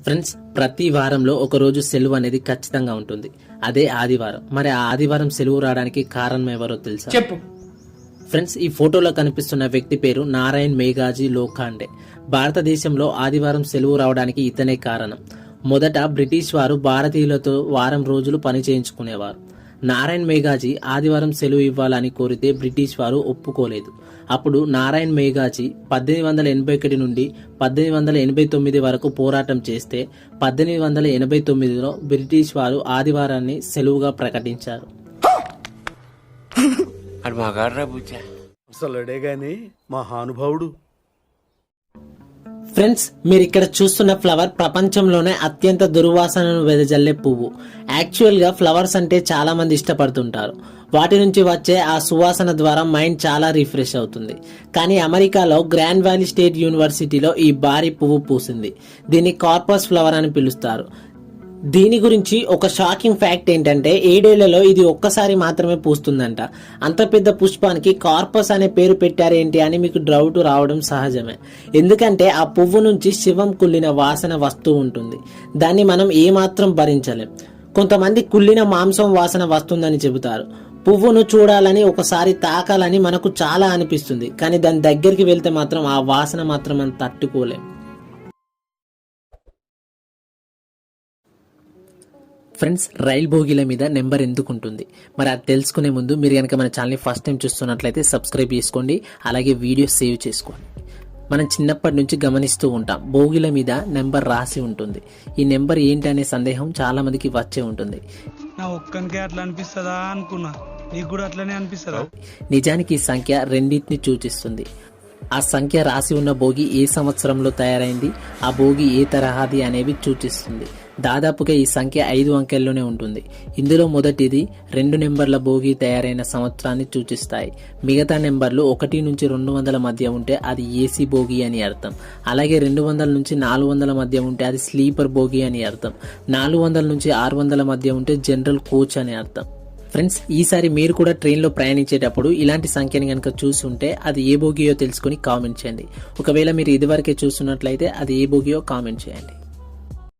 Friends, ప్రతి వారంలో ఒక రోజు సెలవు అనేది ఖచ్చితంగా ఉంటుంది. అదే ఆదివారం. మరి ఆ ఆదివారం సెలవు రావడానికి కారణం ఎవరో తెలుసా? చెప్పు. ఫ్రెండ్స్, ఈ ఫోటోలో కనిపిస్తున్న వ్యక్తి పేరు నారాయణ్ మేఘాజీ లోఖండే. భారతదేశంలో ఆదివారం సెలవు రావడానికి ఇతనే కారణం. మొదట బ్రిటిష్ వారు భారతీయులతో వారం రోజులు పని చేయించుకునేవారు. నారాయణ్ మేఘాజీ ఆదివారం సెలవు ఇవ్వాలని కోరితే బ్రిటిష్ వారు ఒప్పుకోలేదు. అప్పుడు నారాయణ్ మేఘాజీ 1881 నుండి 1889 వరకు పోరాటం చేస్తే 1889లో బ్రిటిష్ వారు ఆదివారాన్ని సెలవుగా ప్రకటించారు. అసలుడే గాని మహానుభావుడు. ఫ్రెండ్స్, మీరు ఇక్కడ చూస్తున్న ఫ్లవర్ ప్రపంచంలోనే అత్యంత దుర్వాసనను వెదజల్లే పువ్వు. యాక్చువల్ గా ఫ్లవర్స్ అంటే చాలా మంది ఇష్టపడుతుంటారు. వాటి నుంచి వచ్చే ఆ సువాసన ద్వారా మైండ్ చాలా రిఫ్రెష్ అవుతుంది. కానీ అమెరికాలో గ్రాండ్ వ్యాలీ స్టేట్ యూనివర్సిటీలో ఈ భారీ పువ్వు పూసింది. దీన్ని కార్పస్ ఫ్లవర్ అని పిలుస్తారు. దీని గురించి ఒక షాకింగ్ ఫ్యాక్ట్ ఏంటంటే 7 ఏళ్లలో ఇది ఒక్కసారి మాత్రమే పూస్తుందంట. అంత పెద్ద పుష్పానికి కార్పస్ అనే పేరు పెట్టారేంటి అని మీకు డౌట్ రావడం సహజమే. ఎందుకంటే ఆ పువ్వు నుంచి శివం కుళ్ళిన వాసన వస్తూ ఉంటుంది. దాన్ని మనం ఏమాత్రం భరించలేం. కొంతమంది కుళ్ళిన మాంసం వాసన వస్తుందని చెబుతారు. పువ్వును చూడాలని, ఒకసారి తాకాలని మనకు చాలా అనిపిస్తుంది. కానీ దాని దగ్గరికి వెళ్తే మాత్రం ఆ వాసన మాత్రం మనం తట్టుకోలేం. ఫ్రెండ్స్, రైల్ బోగీల మీద నెంబర్ ఎందుకు ఉంటుంది? మరి అది తెలుసుకునే ముందు మీరు కనుక మన ఛానల్ని ఫస్ట్ టైం చూస్తున్నట్లయితే సబ్స్క్రైబ్ చేసుకోండి. అలాగే వీడియో సేవ్ చేసుకోండి. మనం చిన్నప్పటి నుంచి గమనిస్తూ ఉంటాం, బోగీల మీద నెంబర్ రాసి ఉంటుంది. ఈ నెంబర్ ఏంటి అనే సందేహం చాలా మందికి వచ్చే ఉంటుంది. నా ఒక్కనికే అట్లా అనిపిస్తుందా అనుకున్నా, నీకు కూడా అట్లనే అనిపిస్తుందా? నిజానికి ఈ సంఖ్య రెండింటిని సూచిస్తుంది. ఆ సంఖ్య రాసి ఉన్న బోగి ఏ సంవత్సరంలో తయారైంది, ఆ బోగి ఏ తరహాది అనేవి సూచిస్తుంది. దాదాపుగా ఈ సంఖ్య 5 అంకెల్లోనే ఉంటుంది. ఇందులో మొదటిది 2 నెంబర్ల బోగి తయారైన సంవత్సరాన్ని సూచిస్తాయి. మిగతా నెంబర్లు 1 నుంచి 200 మధ్య ఉంటే అది ఏసీ బోగి అని అర్థం. అలాగే 200 నుంచి 400 మధ్య ఉంటే అది స్లీపర్ బోగి అని అర్థం. 400 నుంచి 600 మధ్య ఉంటే జనరల్ కోచ్ అని అర్థం. ఫ్రెండ్స్, ఈసారి మీరు కూడా ట్రైన్లో ప్రయాణించేటప్పుడు ఇలాంటి సంఖ్యని కనుక చూస్తుంటే అది ఏ బోగియో తెలుసుకుని కామెంట్ చేయండి. ఒకవేళ మీరు ఇదివరకే చూస్తున్నట్లయితే అది ఏ బోగియో కామెంట్ చేయండి.